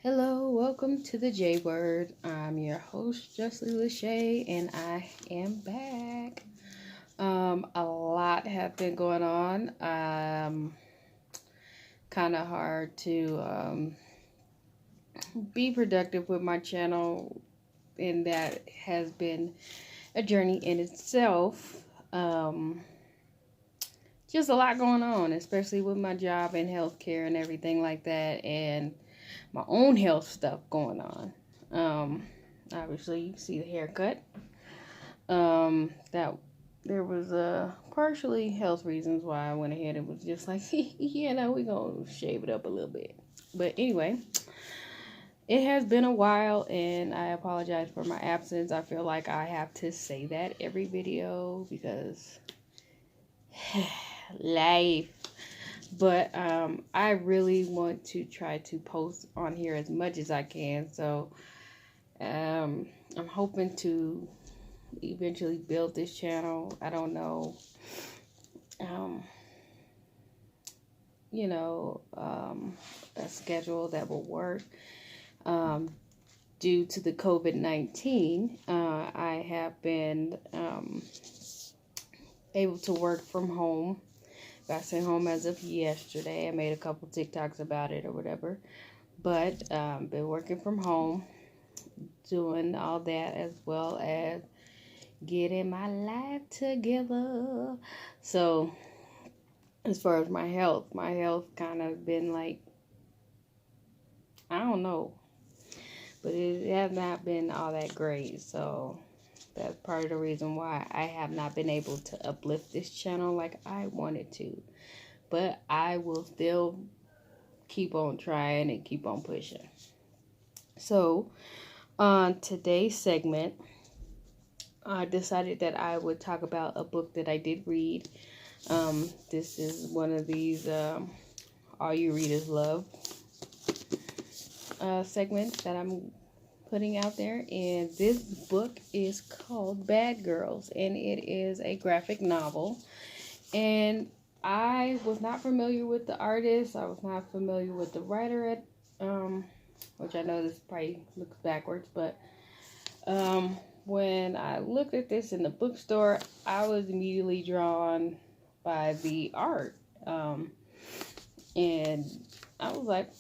Hello, welcome to the J Word. I'm your host, Justly Lachey, and I am back. A lot have been going on. Kind of hard to be productive with my channel, and that has been a journey in itself. Just a lot going on, especially with my job and healthcare and everything like that, and my own health stuff going on. Obviously, you see the haircut. That there was partially health reasons why I went ahead and was just like, we're gonna shave it up a little bit. But anyway, it has been a while, and I apologize for my absence. I feel like I have to say that every video because life. But I really want to try to post on here as much as I can. So I'm hoping to eventually build this channel. I don't know. A schedule that will work. Due to the COVID-19, I have been able to work from home. Got sent home as of yesterday. I made a couple TikToks about it or whatever. But been working from home, doing all that as well as getting my life together. So as far as my health kind of been like, I don't know. But it has not been all that great. So that's part of the reason why I have not been able to uplift this channel like I wanted to. But I will still keep on trying and keep on pushing. So on today's segment, I decided that I would talk about a book that I did read. This is one of these All You Read Is Love segments that I'm putting out there, and this book is called Bad Girls, and it is a graphic novel. And I was not familiar with the artist. I was not familiar with the writer which I know this probably looks backwards, but when I looked at this in the bookstore, I was immediately drawn by the art, and I was like,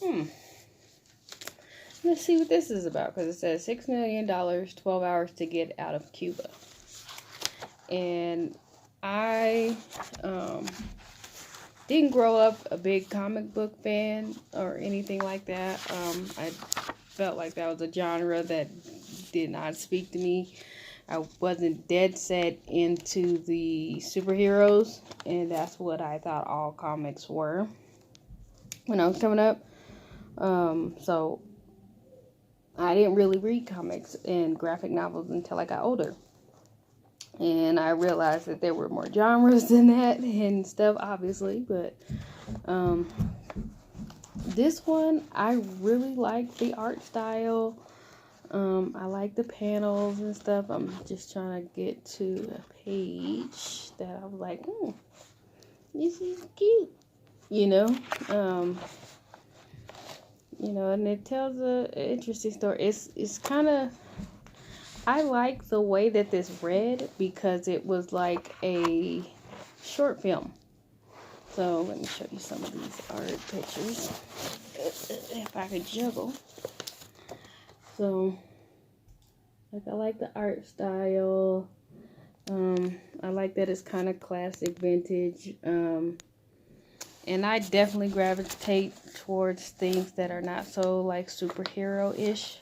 let's see what this is about, because it says $6 million, 12 hours to get out of Cuba. And I didn't grow up a big comic book fan or anything like that. I felt like that was a genre that did not speak to me. I wasn't dead set into the superheroes, and that's what I thought all comics were when I was coming up. So I didn't really read comics and graphic novels until I got older. And I realized that there were more genres than that and stuff, obviously. But this one, I really like the art style. I like the panels and stuff. I'm just trying to get to a page that I was like, this is cute. And it tells an interesting story. It's kind of, I like the way that this read because it was like a short film. So let me show you some of these art pictures, if I could juggle. So, I like the art style. I like that it's kind of classic, vintage. And I definitely gravitate towards things that are not so like superhero-ish.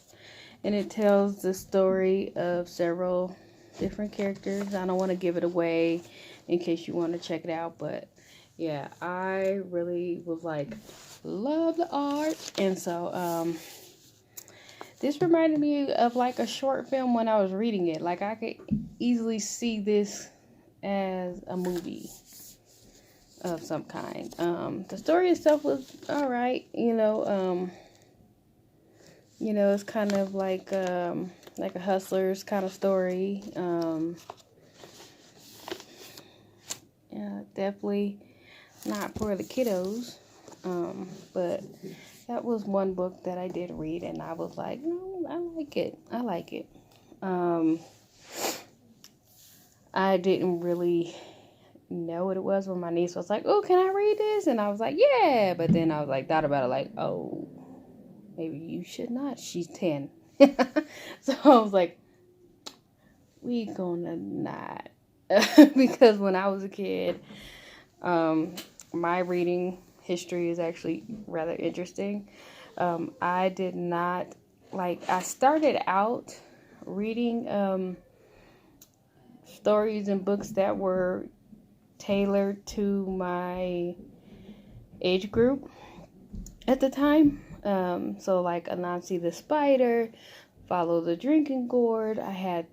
And it tells the story of several different characters. I don't want to give it away in case you want to check it out, but yeah, I really was like, love the art. And so this reminded me of like a short film when I was reading it. Like I could easily see this as a movie of some kind. The story itself was all right, it's kind of like a Hustlers kind of story. Yeah, definitely not for the kiddos, but that was one book that I did read, and I was like, no, I like it. I like it. Um, I didn't really know what it was when my niece was like, oh, can I read this? And I was like, yeah. But then I was like, thought about it, like, oh, maybe you should not. She's 10. So I was like, we gonna not. Because when I was a kid, my reading history is actually rather interesting. I did not, like, I started out reading stories and books that were tailored to my age group at the time. So like Anansi the Spider, Follow the Drinking Gourd. I had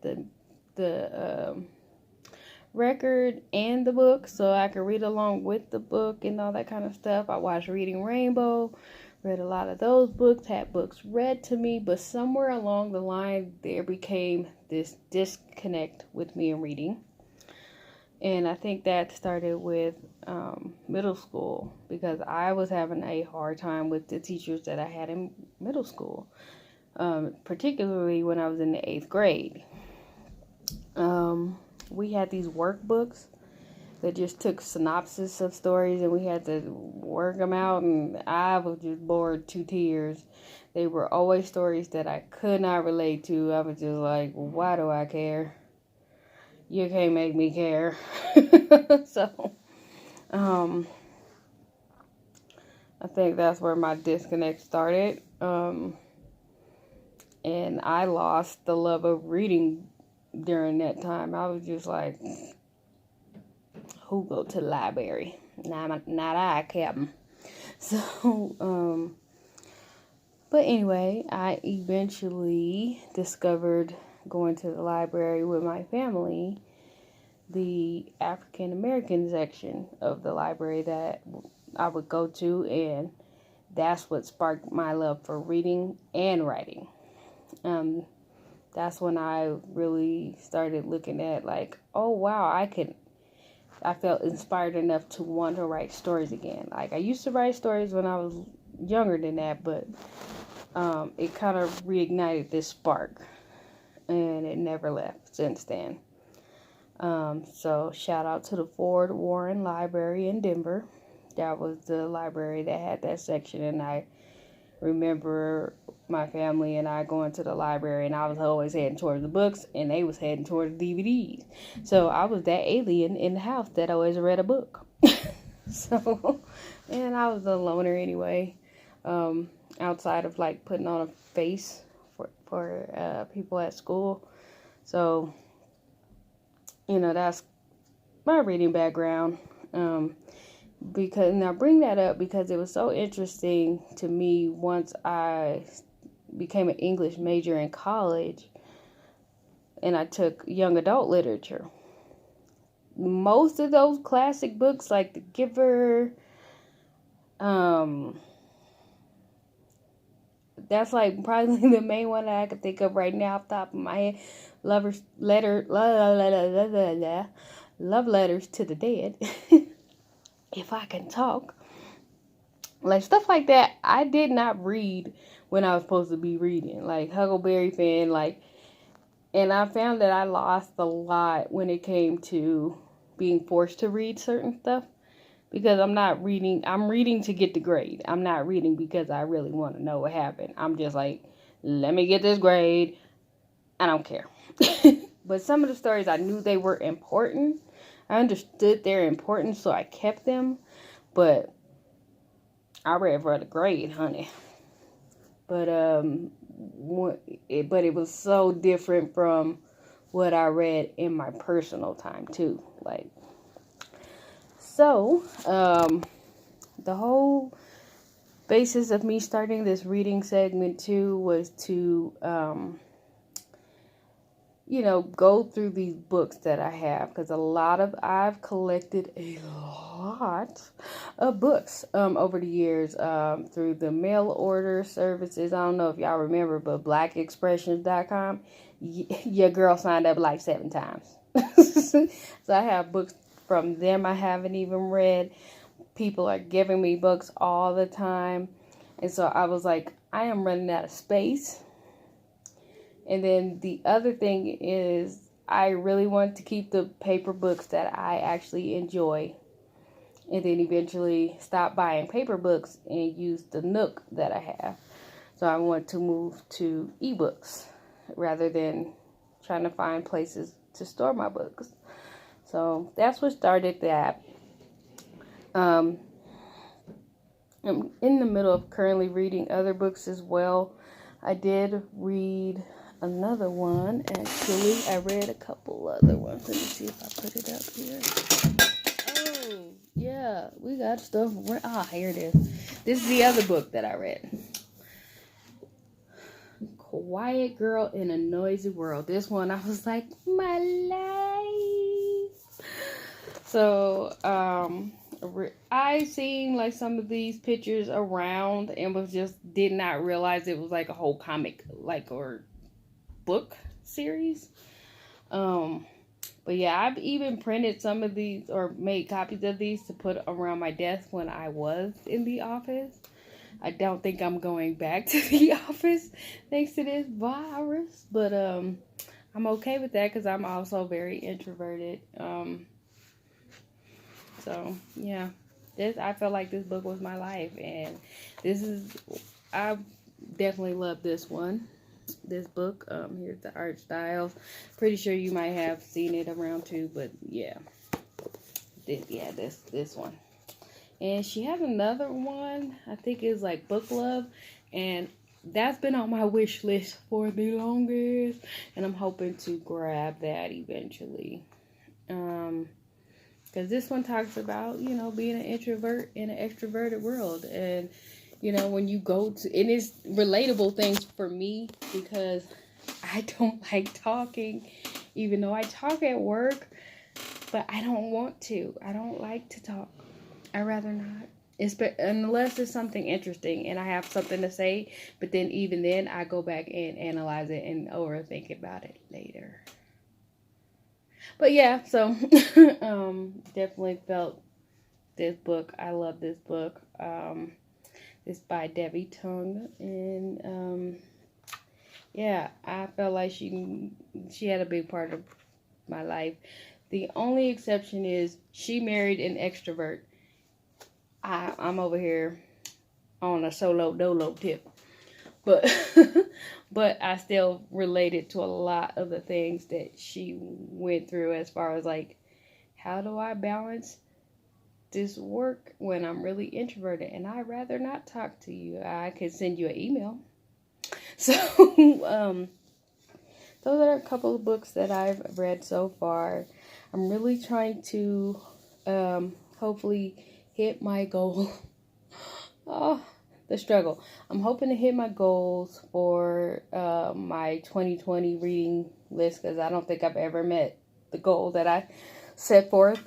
the record and the book, so I could read along with the book and all that kind of stuff. I watched Reading Rainbow, read a lot of those books, had books read to me, but somewhere along the line there became this disconnect with me and reading. And I think that started with middle school, because I was having a hard time with the teachers that I had in middle school, particularly when I was in the 8th grade. We had these workbooks that just took synopsis of stories, and we had to work them out, and I was just bored to tears. They were always stories that I could not relate to. I was just like, why do I care? You can't make me care. So, I think that's where my disconnect started. And I lost the love of reading during that time. I was just like, who go to the library? Not I, Captain. So, but anyway, I eventually discovered, going to the library with my family, the African American section of the library that I would go to, and that's what sparked my love for reading and writing. That's when I really started looking at, like, oh wow, I felt inspired enough to want to write stories again. Like, I used to write stories when I was younger than that, but it kind of reignited this spark, and it never left since then. So shout out to the Ford Warren Library in Denver. That was the library that had that section, and I remember my family and I going to the library, and I was always heading towards the books, and they was heading towards the DVDs. So I was that alien in the house that always read a book. So, and I was a loner anyway, outside of like putting on a face for people at school. So, that's my reading background. And I bring that up because it was so interesting to me once I became an English major in college and I took young adult literature. Most of those classic books, like The Giver, that's like probably the main one that I could think of right now off the top of my head. Love Letters to the Dead. If I can talk. Like, stuff like that, I did not read when I was supposed to be reading. Like, Huckleberry Finn, like, and I found that I lost a lot when it came to being forced to read certain stuff. Because I'm reading to get the grade. I'm not reading because I really want to know what happened. I'm just like, let me get this grade. I don't care. But some of the stories, I knew they were important. I understood their importance, so I kept them. But I read for the grade, honey. But it was so different from what I read in my personal time too. Like, so the whole basis of me starting this reading segment too was to go through these books that I have, because I've collected a lot of books over the years through the mail order services. I don't know if y'all remember, but blackexpressions.com, your girl signed up like 7 times. So I have books from them I haven't even read. People are giving me books all the time. And so I was like, I am running out of space. And then the other thing is, I really want to keep the paper books that I actually enjoy. And then eventually stop buying paper books and use the Nook that I have. So I want to move to ebooks rather than trying to find places to store my books. So that's what started that. I'm in the middle of currently reading other books as well. I did read another one, actually. I read a couple other ones. Let me see if I put it up here. Oh, yeah, we got stuff. Here it is. This is the other book that I read. Quiet Girl in a Noisy World. This one, I was like, my life. So, I seen like some of these pictures around and did not realize it was like a whole comic, like, or book series. But yeah, I've even printed some of these or made copies of these to put around my desk when I was in the office. I don't think I'm going back to the office thanks to this virus, but I'm okay with that because I'm also very introverted. So yeah, I felt like this book was my life, and I definitely love this one. This book. Here's the art styles. Pretty sure you might have seen it around too, but yeah, this one. And she has another one, I think it's like Book Love. And that's been on my wish list for the longest. And I'm hoping to grab that eventually. Because this one talks about, being an introvert in an extroverted world. And, when you go to, and it's relatable things for me because I don't like talking, even though I talk at work, but I don't want to. I don't like to talk. I'd rather not. Unless it's something interesting and I have something to say. But then even then, I go back and analyze it and overthink about it later. But yeah, so definitely felt this book. I love this book. It's by Debbie Tung. And yeah, I felt like she had a big part of my life. The only exception is she married an extrovert. I'm over here on a solo dolo tip, but but I still related to a lot of the things that she went through as far as like, how do I balance this work when I'm really introverted and I'd rather not talk to you? I could send you an email. So those are a couple of books that I've read so far. I'm really trying to hopefully hit my goal. Oh, the struggle. I'm hoping to hit my goals for my 2020 reading list because I don't think I've ever met the goal that I set forth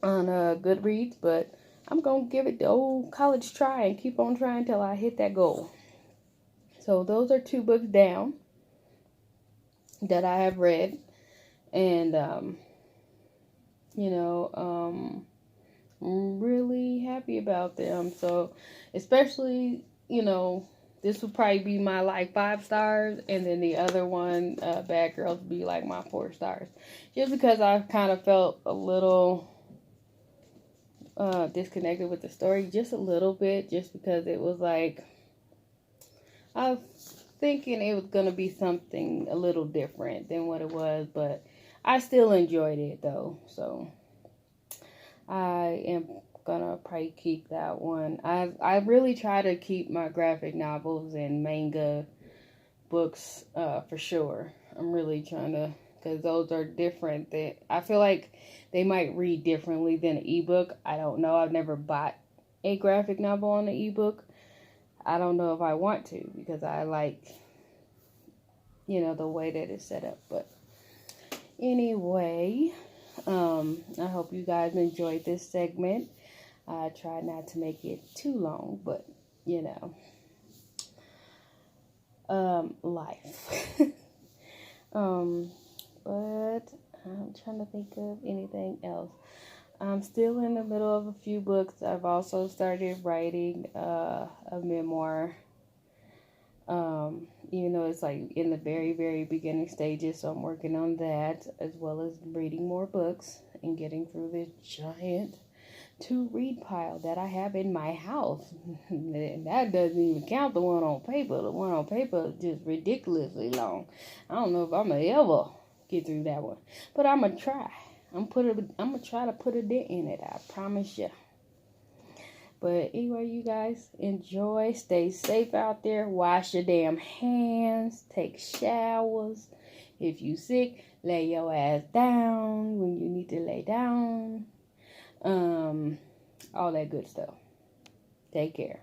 on Goodreads, but I'm going to give it the old college try and keep on trying until I hit that goal. So those are 2 books down that I have read, and I'm really happy about them. So, especially, this would probably be my like 5 stars, and then the other one, Bad Girls, would be like my 4 stars. Just because I kind of felt a little disconnected with the story, just a little bit, just because it was like, I was thinking it was gonna be something a little different than what it was, but I still enjoyed it though. So I am gonna probably keep that one. I really try to keep my graphic novels and manga books for sure. I'm really trying to, because those are different. I feel like they might read differently than an ebook. I don't know. I've never bought a graphic novel on an ebook. I don't know if I want to because I like, the way that it's set up. But anyway, I hope you guys enjoyed this segment. I try not to make it too long, but life. But I'm trying to think of anything else. I'm still in the middle of a few books. I've also started writing a memoir. Even though it's like in the very, very beginning stages, so I'm working on that as well as reading more books and getting through this giant to read pile that I have in my house. And that doesn't even count the one on paper. The one on paper is just ridiculously long. I don't know if I'm gonna ever get through that one, but I'm gonna try. I'm gonna try to put a dent in it. I promise you. But anyway, you guys enjoy. Stay safe out there. Wash your damn hands. Take showers. If you sick, lay your ass down when you need to lay down. All that good stuff. Take care.